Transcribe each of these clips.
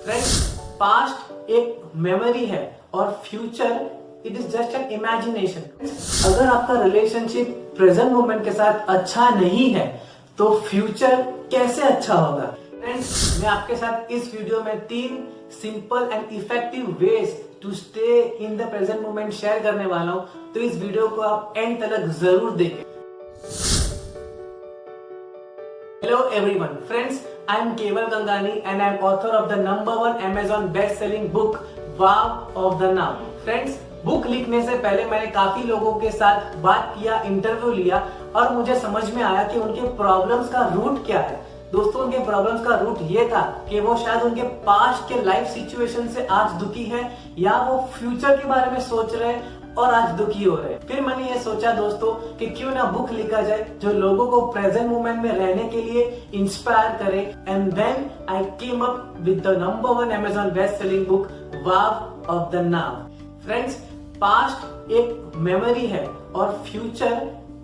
Friends, past एक memory है और future it is just an imagination. अगर आपका रिलेशनशिप प्रेजेंट मोमेंट के साथ अच्छा नहीं है तो फ्यूचर कैसे अच्छा होगा। फ्रेंड्स, मैं आपके साथ इस वीडियो में 3 simple and effective ways to stay in the present moment share करने वाला हूं, तो इस वीडियो को आप एंड तक जरूर देखें। Hello everyone, friends, I am Keval Gangani and I am author of the #1 Amazon best-selling book Wow of the Now। Friends, book लिखने से पहले मैंने काफी लोगों के साथ बात किया, इंटरव्यू लिया और मुझे समझ में आया कि उनके प्रॉब्लम्स का रूट क्या है। दोस्तों, उनके प्रॉब्लम्स का रूट ये था कि वो शायद उनके पास्ट के लाइफ सिचुएशन से आज दुखी है या वो फ्यूचर के बारे में सोच रहे हैं और आज दुखी हो रहे हैं। फिर मैंने ये सोचा दोस्तों कि क्यों ना बुक लिखा जाए जो लोगों को प्रेजेंट मोमेंट में रहने के लिए इंस्पायर करे। And then I came up with the #1 Amazon best selling book wow of the now. Friends, past एक मेमोरी है और future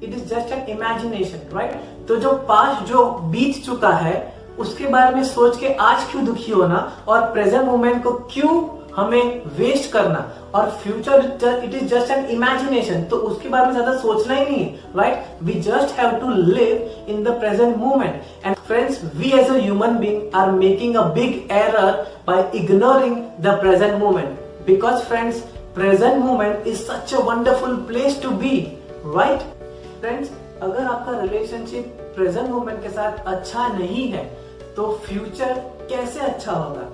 it is just an imagination, right. तो जो पास्ट जो बीत चुका है उसके बारे में सोच के आज क्यों दुखी होना और प्रेजेंट मोमेंट को क्यों हमें वेस्ट करना, और future it is just an imagination, तो उसके बारे में ज्यादा सोचना ही नहीं, right. We just have to live in the present moment. And friends, we as a human being are making a big error by ignoring the present moment, because friends, present moment is such a wonderful place to be, right. Friends, अगर आपका relationship present moment के साथ अच्छा नहीं है तो future कैसे अच्छा होगा।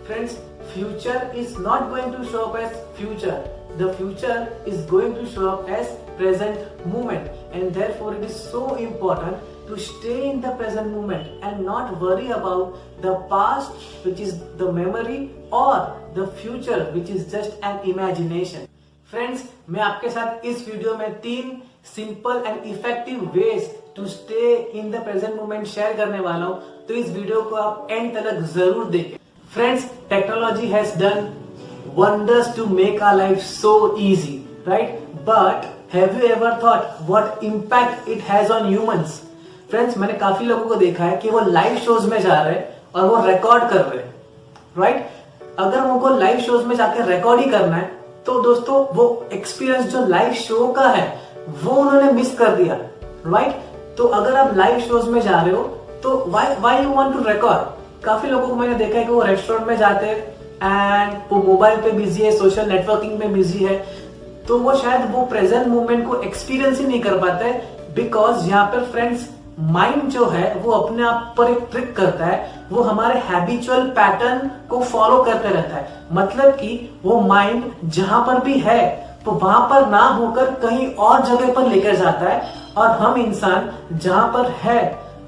Friends, future is not going to show up as future. The future is going to show up as present moment, and therefore it is so important to stay in the present moment and not worry about the past, which is the memory, or the future, which is just an imagination. Friends, मैं आपके साथ इस video में 3 simple and effective ways to stay in the present moment share करने वाला हूं, तो इस वीडियो को आप एंड तक जरूर देखें। Friends, technology has done wonders to make our life so easy, right? But have you ever thought what impact it has on humans? Friends, मैंने काफी लोगों को देखा है कि वो लाइव शोज में जा रहे हैं और वो रिकॉर्ड कर रहे हैं, राइट। अगर उनको लाइव शोज में जाकर रिकॉर्ड ही करना है तो दोस्तों वो एक्सपीरियंस जो लाइव शो का है वो उन्होंने मिस कर दिया, राइट। तो अगर आप लाइव शोज में जा रहे हो तो why you want to record? काफी लोगों को मैंने देखा है कि वो रेस्टोरेंट में जाते हैं एंड वो मोबाइल पे बिजी है, सोशल नेटवर्किंग में बिजी है, तो वो शायद वो प्रेजेंट मोमेंट को एक्सपीरियंस ही नहीं कर पाते, बिकॉज यहाँ पर फ्रेंड्स माइंड जो है वो अपने आप पर एक ट्रिक करता है, वो हमारे हैबिचुअल पैटर्न को फॉलो करते रहता है। मतलब कि वो माइंड जहां पर भी है तो वहां पर ना होकर कहीं और जगह पर लेकर जाता है, और हम इंसान जहां पर है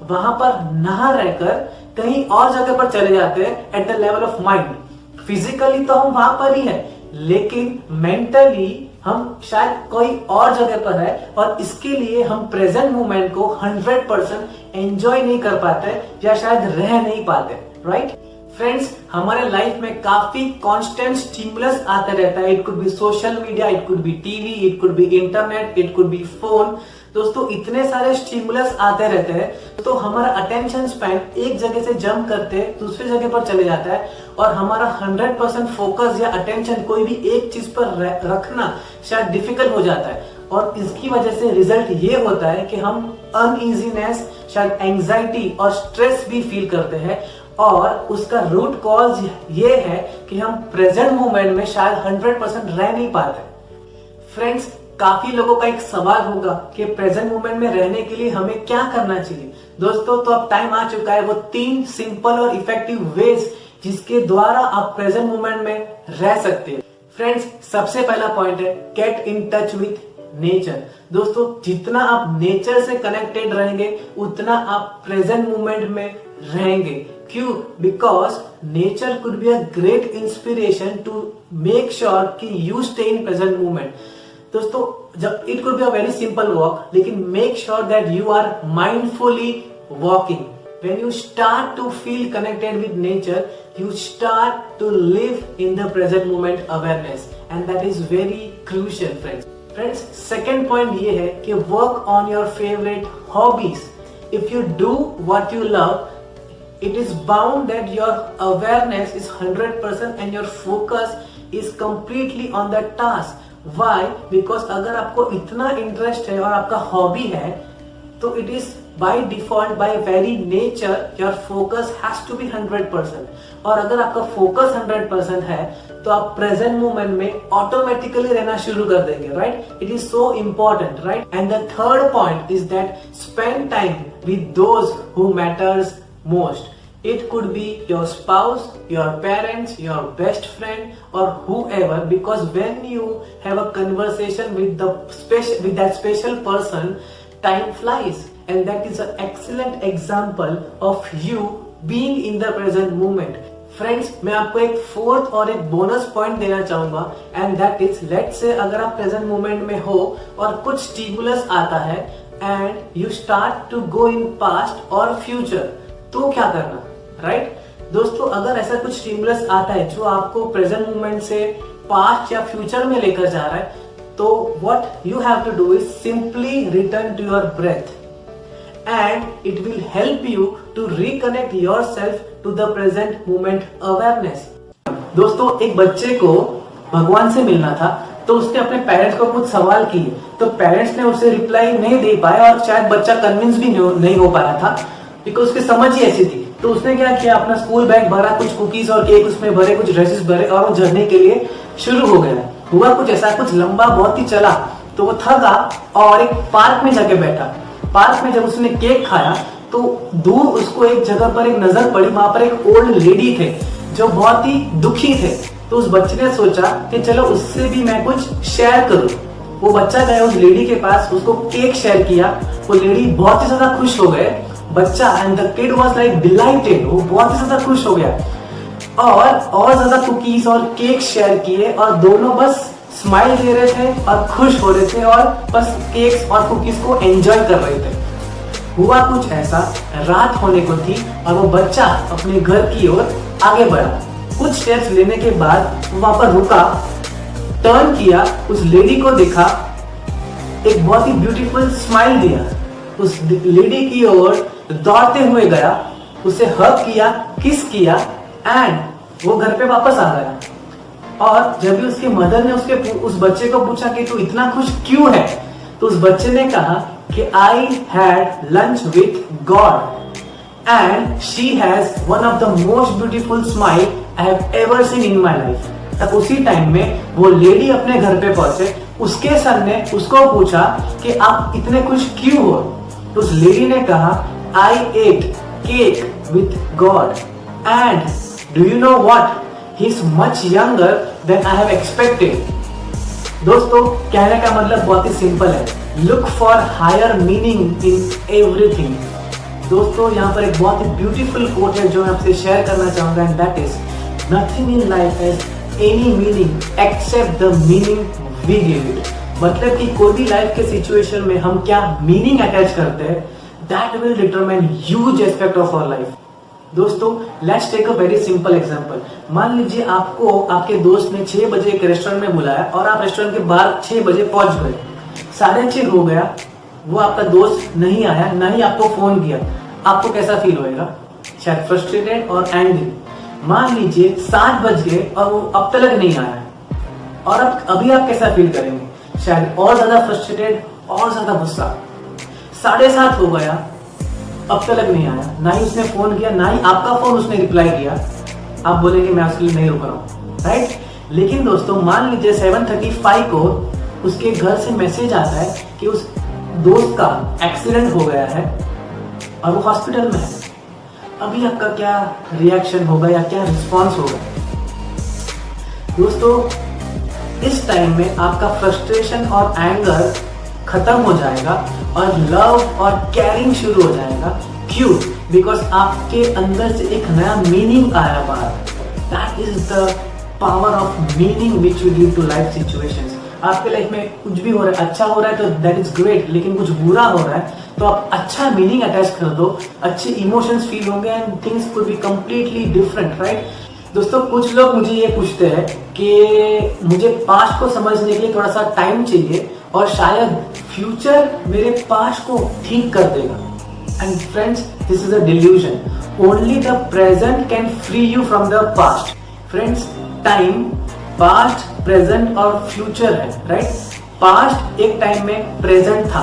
वहां पर ना रहकर कहीं और जगह पर चले जाते हैं at the level of mind. Physically तो हम वहां पर ही है, लेकिन मेंटली हम शायद कोई और जगह पर है, और इसके लिए हम प्रेजेंट मोमेंट को 100% एंजॉय नहीं कर पाते या शायद रह नहीं पाते, राइट। फ्रेंड्स, हमारे लाइफ में काफी कांस्टेंट स्टिमुलस आते रहता है। It could B social media, it could B TV, it could B internet, it could B phone. दोस्तों, इतने सारे स्टिमुलस आते रहते हैं तो हमारा अटेंशन स्पैन एक जगह से जंप करते दूसरी जगह पर चले जाता है, और हमारा 100% फोकस या अटेंशन कोई भी एक चीज पर रखना शायद डिफिकल्ट हो जाता है, और इसकी वजह से रिजल्ट ये होता है कि हम अनइजीनेस, शायद एंजाइटी और स्ट्रेस भी फील करते हैं, और उसका रूट कॉज ये है कि हम प्रेजेंट मोमेंट में शायद 100% रह नहीं पाते। फ्रेंड्स, काफी लोगों का एक सवाल होगा कि प्रेजेंट मोमेंट में रहने के लिए हमें क्या करना चाहिए। दोस्तों, तो अब टाइम आ चुका है वो 3 सिंपल और इफेक्टिव वेज जिसके द्वारा आप प्रेजेंट मोमेंट में रह सकते हैं। फ्रेंड्स, सबसे पहला पॉइंट है get in touch with nature. दोस्तों, जितना आप नेचर से कनेक्टेड रहेंगे उतना आप प्रेजेंट मोमेंट में रहेंगे। क्यों? Because nature could be a great inspiration to make sure कि you stay in present moment. दोस्तों, जब it could be a very simple walk, लेकिन make sure that you are mindfully walking. When you start to feel connected with nature, you start to live in the present moment awareness, and that is very crucial, friends. Friends, second point ये है कि work on your favorite hobbies. If you do what you love, it is bound that your awareness is 100% and your focus is completely on that task. Why? Because अगर आपको इतना interest है और आपका hobby है तो it is by default, by very nature, your focus has to be 100%. और अगर आपका फोकस 100% है तो आप प्रेजेंट मोमेंट में ऑटोमेटिकली रहना शुरू कर देंगे, right? It is so important, right? And the third point is that spend time with those who matters most. It could be your spouse, your parents, your best friend, or whoever. Because when you have a conversation with that special person, time flies, and that is an excellent example of you being in the present moment. Friends, मैं आपको एक fourth और एक bonus point देना चाहूंगा, and that is, let's say अगर आप present moment में हो और कुछ स्टिमुलस आता है and you start to go in past और फ्यूचर, तो क्या करना, राइट? दोस्तों, अगर ऐसा कुछ स्टिमुलस आता है जो आपको प्रेजेंट मोमेंट से पास्ट या फ्यूचर में लेकर जा रहा है, तो what you have to do is simply return to your breath and it will help you to reconnect yourself to the present moment awareness. दोस्तों, एक बच्चे को भगवान से मिलना था तो उसने अपने पेरेंट्स को कुछ सवाल किए, तो पेरेंट्स ने उसे रिप्लाई नहीं दे पाया और शायद बच्चा कन्विंस भी नहीं हो पाया था बिकॉज उसकी समझ ही ऐसी थी. तो उसने क्या किया, अपना स्कूल बैग भरा, कुछ कुकीज और केक उसमें भरे, कुछ ड्रेसेस भरे और वो झरने के लिए शुरू हो गया. हुआ कुछ ऐसा, कुछ लंबा बहुत ही चला तो वो थका और एक पार्क में जाके बैठा. पार्क में जब उसने केक खाया तो दूर उसको एक जगह पर एक नजर पड़ी, वहां पर एक ओल्ड लेडी थे जो बहुत ही दुखी थे. तो उस बच्चे ने सोचा कि चलो उससे भी मैं कुछ शेयर करूं. वो बच्चा गया उस लेडी के पास, उसको केक शेयर किया. वो लेडी बहुत ही ज्यादा खुश हो गए, बच्चा, and the kid was like dilated. वो बहुत ही ज्यादा खुश हो गया और ज्यादा कुकीज और केक शेयर किए और दोनों बस स्माइल दे रहे थे और खुश हो रहे थे और बस केक्स और कुकीज को एंजॉय कर रहे थे. हुआ कुछ ऐसा, रात होने को थी और वो बच्चा अपने घर की ओर आगे बढ़ा. कुछ स्टेप्स लेने के बाद वो वहां पर रुका, टर्न किया, उस लेडी को देखा, एक बहुत ही ब्यूटीफुल स्माइल दिया, उस लेडी की ओर दौड़ते हुए गया, उसे हग किया, किस किया एंड वो घर पे वापस आ गया. और जब भी उसके मदर ने उस बच्चे को पूछा कि तू इतना खुश क्यों है, तो उस बच्चे ने कहा कि I had lunch with God and she has one of the most beautiful smile I have ever seen in my life. तब उसी टाइम में वो लेडी अपने घर पे पहुंचे. उसके सन ने उसको पूछा कि आप इतने खुश क्यों हो, तो उस लेडी ने कहा I ate cake with God and do you know what, he is much younger than I have expected. दोस्तों, कहने का मतलब बहुत ही सिंपल है, look for higher meaning in everything. दोस्तों, यहाँ पर एक बहुत ही ब्यूटीफुल कोट है जो मैं आपसे शेयर करना चाहूंगा, and that is nothing in life has any meaning except the meaning we give it. मतलब कि कोई भी लाइफ के सिचुएशन में हम क्या मीनिंग अटैच करते हैं, that will determine huge aspect of our life. दोस्तों, let's take a very simple example. मान लीजिए आपको आपके दोस्त ने 6 बजे एक रेस्टोरेंट में बुलाया और आप रेस्टोरेंट के बाहर 6 बजे पहुंच गए. 6:30 हो गया, वो आपका दोस्त नहीं आया, ना ही आपको फोन किया. आपको कैसा फील होएगा? शायद फ्रस्ट्रेटेड और एंग्री. मान लीजिए 7 बज गए और वो अब तक नहीं आया, और अब अभी आप कैसा फील करेंगे? शायद और ज्यादा फ्रस्ट्रेटेड और ज्यादा गुस्सा. 7:30 हो गया, अब तक नहीं आया, ना ही उसने फोन किया, ना ही आपका फोन उसने रिप्लाई किया. आप बोलेंगे मैं उसके लिए नहीं रुक रहा हूं, राइट? लेकिन दोस्तों, मान लीजिए 7:35 को उसके घर से मैसेज आता है कि उस दोस्त का एक्सीडेंट हो गया है और वो हॉस्पिटल में है. अभी आपका क्या रिएक्शन होगा या क्या रिस्पॉन्स होगा? दोस्तों, इस टाइम में आपका फ्रस्ट्रेशन और एंगर खत्म हो जाएगा और लव और केयरिंग शुरू हो जाएगा. क्यों? बिकॉज आपके अंदर से एक नया मीनिंग आया बाहर. That is the power of meaning which you give to life situations. आपके लाइफ में कुछ भी हो रहा है, अच्छा हो रहा है तो दैट इज ग्रेट, लेकिन कुछ बुरा हो रहा है तो आप अच्छा मीनिंग अटैच कर दो, अच्छे इमोशंस फील होंगे and things could be completely different, right? दोस्तों, कुछ लोग मुझे ये पूछते हैं कि मुझे पास्ट को समझने के लिए थोड़ा सा टाइम चाहिए और शायद फ्यूचर मेरे पास्ट को ठीक कर देगा. And friends, this is a delusion. Only the present can free you from the past. Friends, time past, present और फ्यूचर है, राइट? पास्ट एक टाइम में प्रेजेंट था,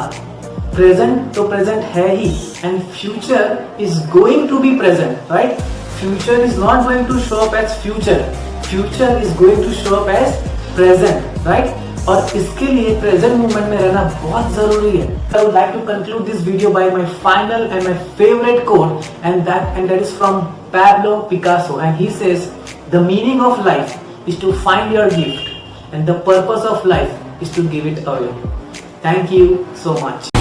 प्रेजेंट तो प्रेजेंट है ही, and future is going to be present, right? Future is not going to show up as future, future is going to show up as present, right? और इसके लिए present moment में रहना बहुत जरूरी है. I would like to conclude this video by my final and my favorite quote, and that is from Pablo Picasso, and he says, "The meaning of life is to find your gift, and the purpose of life is to give it away." Thank you so much.